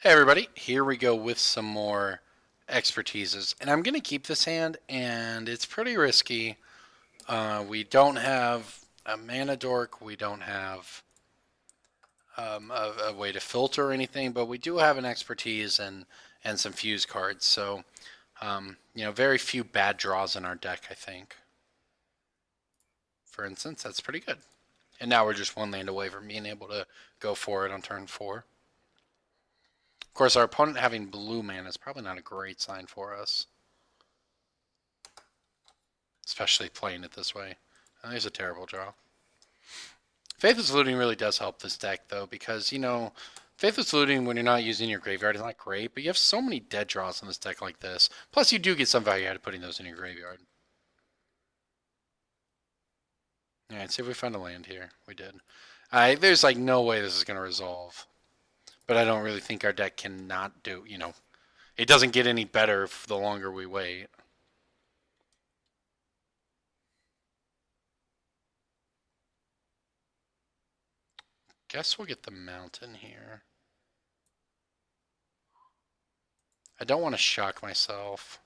Hey everybody, here we go with some more expertises. And I'm going to keep this hand, and it's pretty risky. We don't have a mana dork, we don't have a way to filter or anything, but we do have an expertise and some fuse cards. So, very few bad draws in our deck, I think. For instance, that's pretty good. And now we're just one land away from being able to go for it on turn 4. Of course, our opponent having blue mana is probably not a great sign for us, especially playing it this way. There's a terrible draw. Faithless Looting really does help this deck, though, because, Faithless Looting, when you're not using your graveyard, is not great, but you have so many dead draws in this deck like this. Plus, you do get some value out of putting those in your graveyard. Alright, see if we find a land here. We did. There's, no way this is going to resolve. But I don't really think our deck cannot do, it doesn't get any better the longer we wait. Guess we'll get the mountain here. I don't want to shock myself,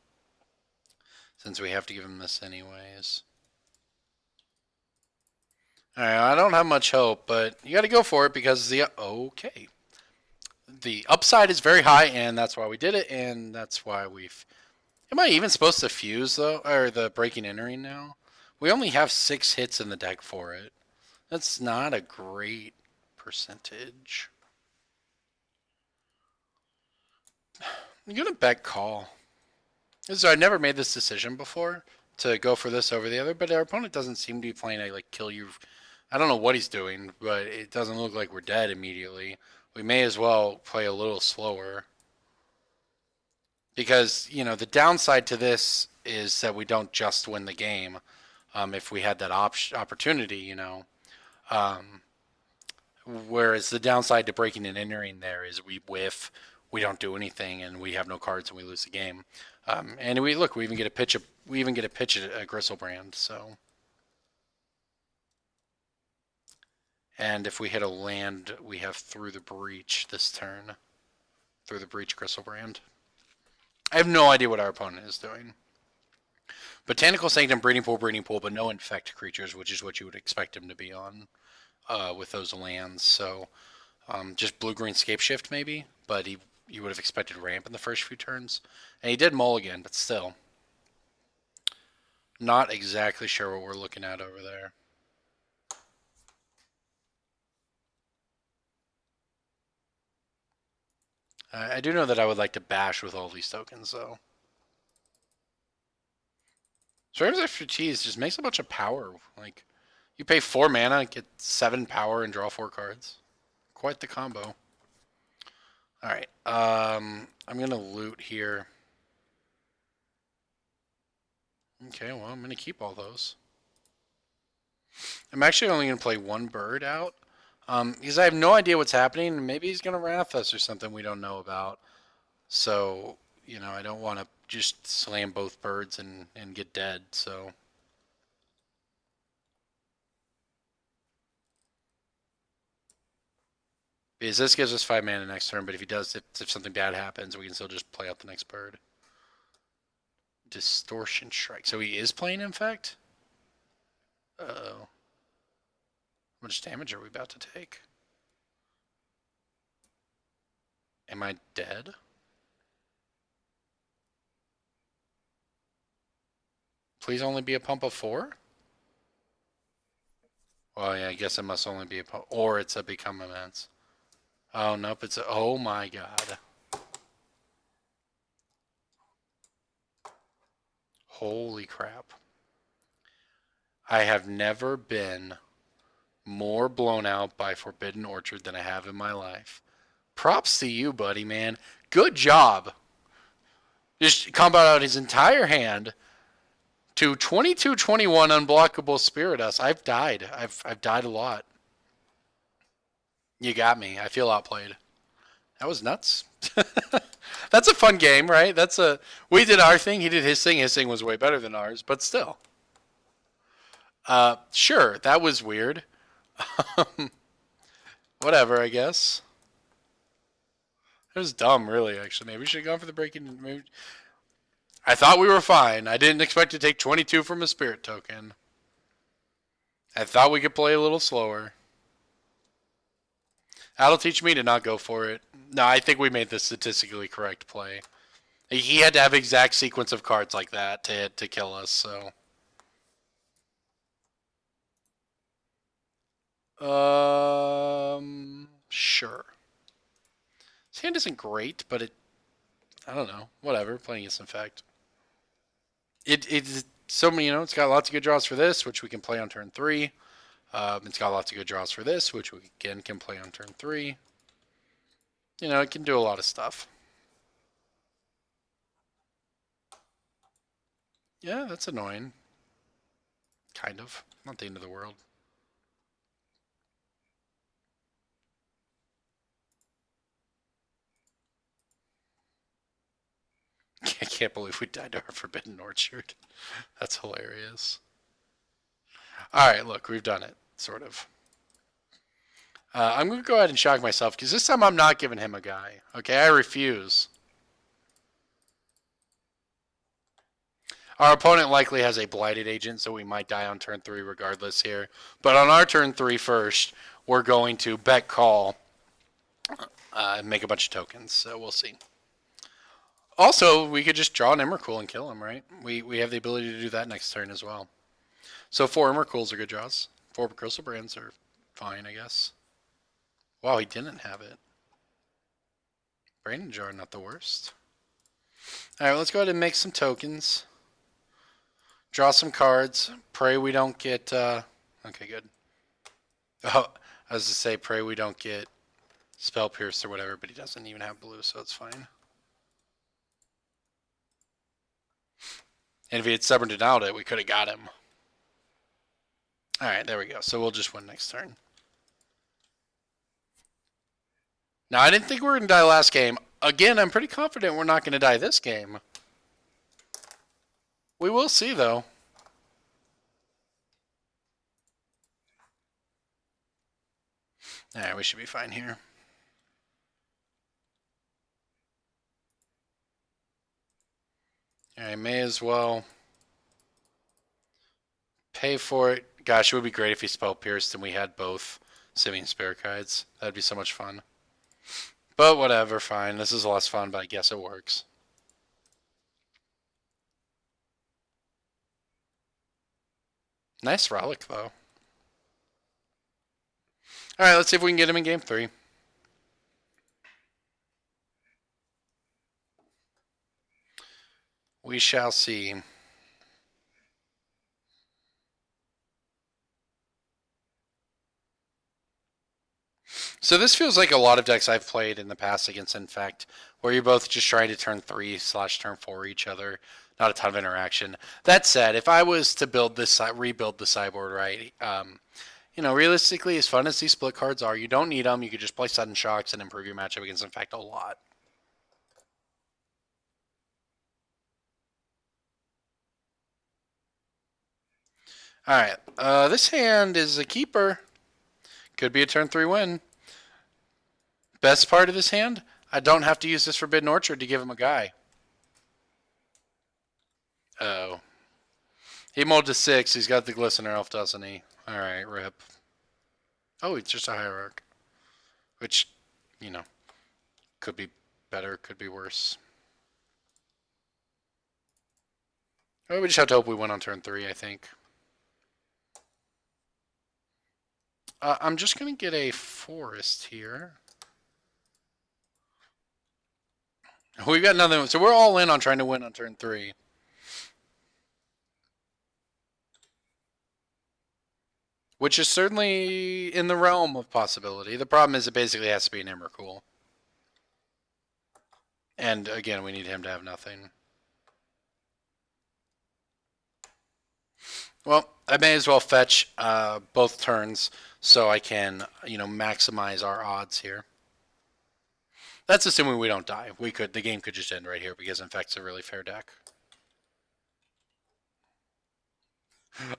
since we have to give him this anyways. Alright, I don't have much hope, but you got to go for it because okay. The upside is very high, and that's why we did it, and that's why we've... Am I even supposed to fuse, though? Or the breaking entering now? We only have 6 hits in the deck for it. That's not a great percentage. I'm going to bet call. So I never made this decision before to go for this over the other, but our opponent doesn't seem to be playing a kill you. I don't know what he's doing, but it doesn't look like we're dead immediately. We may as well play a little slower. Because, the downside to this is that we don't just win the game if we had that opportunity, Whereas the downside to breaking and entering there is we whiff, we don't do anything, and we have no cards, and we lose the game. And we even get a pitch. We even get a pitch at a Gristlebrand. So, and if we hit a land, we have Through the Breach this turn. Through the Breach, Gristlebrand. I have no idea what our opponent is doing. Botanical Sanctum, Breeding Pool, but no Infect creatures, which is what you would expect him to be on with those lands. So just blue-green Scape Shift maybe, but you would have expected ramp in the first few turns. And he did mulligan, but still. Not exactly sure what we're looking at over there. I do know that I would like to bash with all these tokens, though. Swarm's expertise just makes a bunch of power. You pay 4 mana, get 7 power, and draw 4 cards. Quite the combo. Alright, I'm going to loot here. Okay, well, I'm going to keep all those. I'm actually only going to play 1 bird out. Because I have no idea what's happening. Maybe he's going to wrath us or something we don't know about. So, I don't want to just slam both birds and get dead, so... Because this gives us 5 mana next turn, but if he does, if something bad happens, we can still just play out the next bird. Distortion Strike. So he is playing Infect? Uh-oh. How much damage are we about to take? Am I dead? Please only be a pump of 4? Well, yeah, I guess it must only be a pump. Or it's a Become Immense. Oh, nope, it's a... Oh, my God. Holy crap. I have never been more blown out by Forbidden Orchard than I have in my life. Props to you, buddy, man. Good job. Just combo out his entire hand to 22-21 unblockable Spirit Us. I've died. I've died a lot. You got me. I feel outplayed. That was nuts. That's a fun game, right? We did our thing. He did his thing. His thing was way better than ours, but still. Sure, that was weird. Whatever, I guess. It was dumb, really, actually. Maybe we should have gone for the breaking. Maybe... I thought we were fine. I didn't expect to take 22 from a spirit token. I thought we could play a little slower. That'll teach me to not go for it. No, I think we made the statistically correct play. He had to have exact sequence of cards like that to kill us, so. Sure. His hand isn't great, but I don't know. Whatever. Playing against Infect. It's so many, it's got lots of good draws for this, which we can play on turn 3. It's got lots of good draws for this, which we again can play on turn 3. It can do a lot of stuff. Yeah, that's annoying. Kind of. Not the end of the world. I can't believe we died to our Forbidden Orchard. That's hilarious. Alright, look, we've done it. Sort of. I'm going to go ahead and shock myself, because this time I'm not giving him a guy. Okay, I refuse. Our opponent likely has a Blighted Agent, so we might die on turn 3 regardless here. But on our turn 3 first, we're going to bet call and make a bunch of tokens, so we'll see. Also, we could just draw an Emrakul and kill him, right? We have the ability to do that next turn as well. So 4 Emrakuls are good draws. 4 Crystal Brands are fine, I guess. Wow, he didn't have it. Brandon Jar, not the worst. Alright, let's go ahead and make some tokens. Draw some cards. Pray we don't get... Okay, good. Oh, I was to say, pray we don't get Spell Pierce or whatever, but he doesn't even have blue, so it's fine. And if he had Stubborn Denied it, we could have got him. Alright, there we go. So we'll just win next turn. Now, I didn't think we were going to die last game. Again, I'm pretty confident we're not going to die this game. We will see, though. Alright, we should be fine here. Alright, may as well pay for it. Gosh, it would be great if he Spell Pierced and we had both Simian Spirit Guides. That'd be so much fun. But whatever, fine. This is less fun, but I guess it works. Nice Relic, though. Alright, let's see if we can get him in game 3. We shall see. So this feels like a lot of decks I've played in the past against Infect, where you're both just trying to turn 3/turn 4 each other. Not a ton of interaction. That said, if I was to rebuild the sideboard right, realistically, as fun as these split cards are, you don't need them. You could just play Sudden Shocks and improve your matchup against Infect a lot. Alright, this hand is a keeper. Could be a turn 3 win. Best part of this hand, I don't have to use this Forbidden Orchard to give him a guy. Oh. He mulled to 6. He's got the Glistener Elf, doesn't he? Alright, rip. Oh, it's just a Hierarch. Which, could be better, could be worse. Oh, we just have to hope we win on turn 3, I think. I'm just going to get a Forest here. We've got nothing. So we're all in on trying to win on turn 3. Which is certainly in the realm of possibility. The problem is it basically has to be an Emrakul. And again, we need him to have nothing. Well, I may as well fetch both turns so I can, maximize our odds here. That's assuming we don't die. The game could just end right here because Infect's a really fair deck.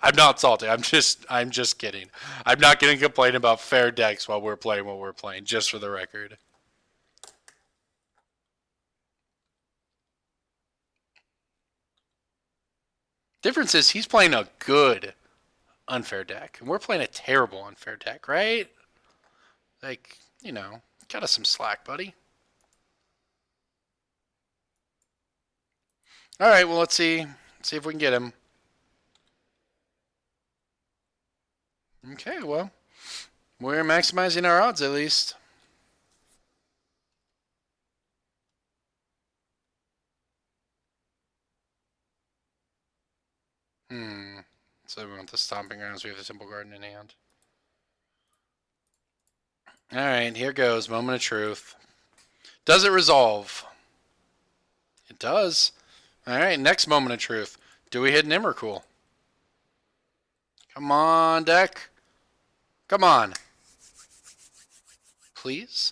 I'm not salty. I'm just kidding. I'm not going to complain about fair decks while we're playing what we're playing, just for the record. Difference is he's playing a good unfair deck, and we're playing a terrible unfair deck, right? Like, you know, cut us some slack, buddy. All right, well, let's see. Let's see if we can get him. Okay, well, we're maximizing our odds at least. So we want the Stomping Grounds. We have the Temple Garden in hand. All right, here goes. Moment of truth. Does it resolve? It does. All right, next moment of truth. Do we hit an Emrakul? Come on, deck. Come on. Please?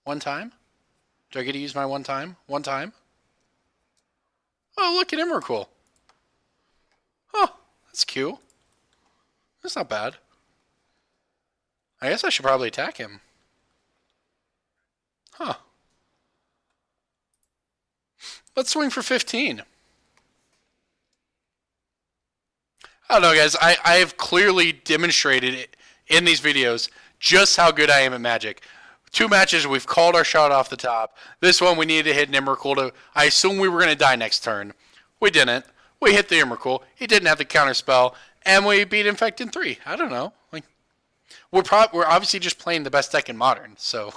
One time? Do I get to use my one time? One time? Oh, look at Emrakul. Oh, that's cute. That's not bad. I guess I should probably attack him. Huh. Let's swing for 15. I don't know, guys. I have clearly demonstrated in these videos just how good I am at Magic. 2 matches, we've called our shot off the top. This one, we needed to hit an Emrakul to... I assumed we were going to die next turn. We didn't. We hit the Emrakul. He didn't have the counterspell. And we beat Infect in 3. I don't know. Like, we're obviously just playing the best deck in Modern. So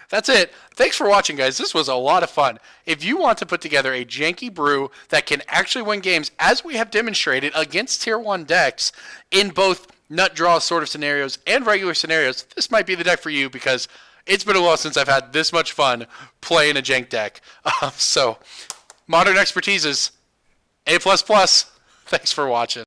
that's it. Thanks for watching, guys. This was a lot of fun. If you want to put together a janky brew that can actually win games, as we have demonstrated against Tier 1 decks in both nut draw sort of scenarios and regular scenarios, this might be the deck for you because it's been a while since I've had this much fun playing a jank deck. So, Modern Expertise is A++. Thanks for watching.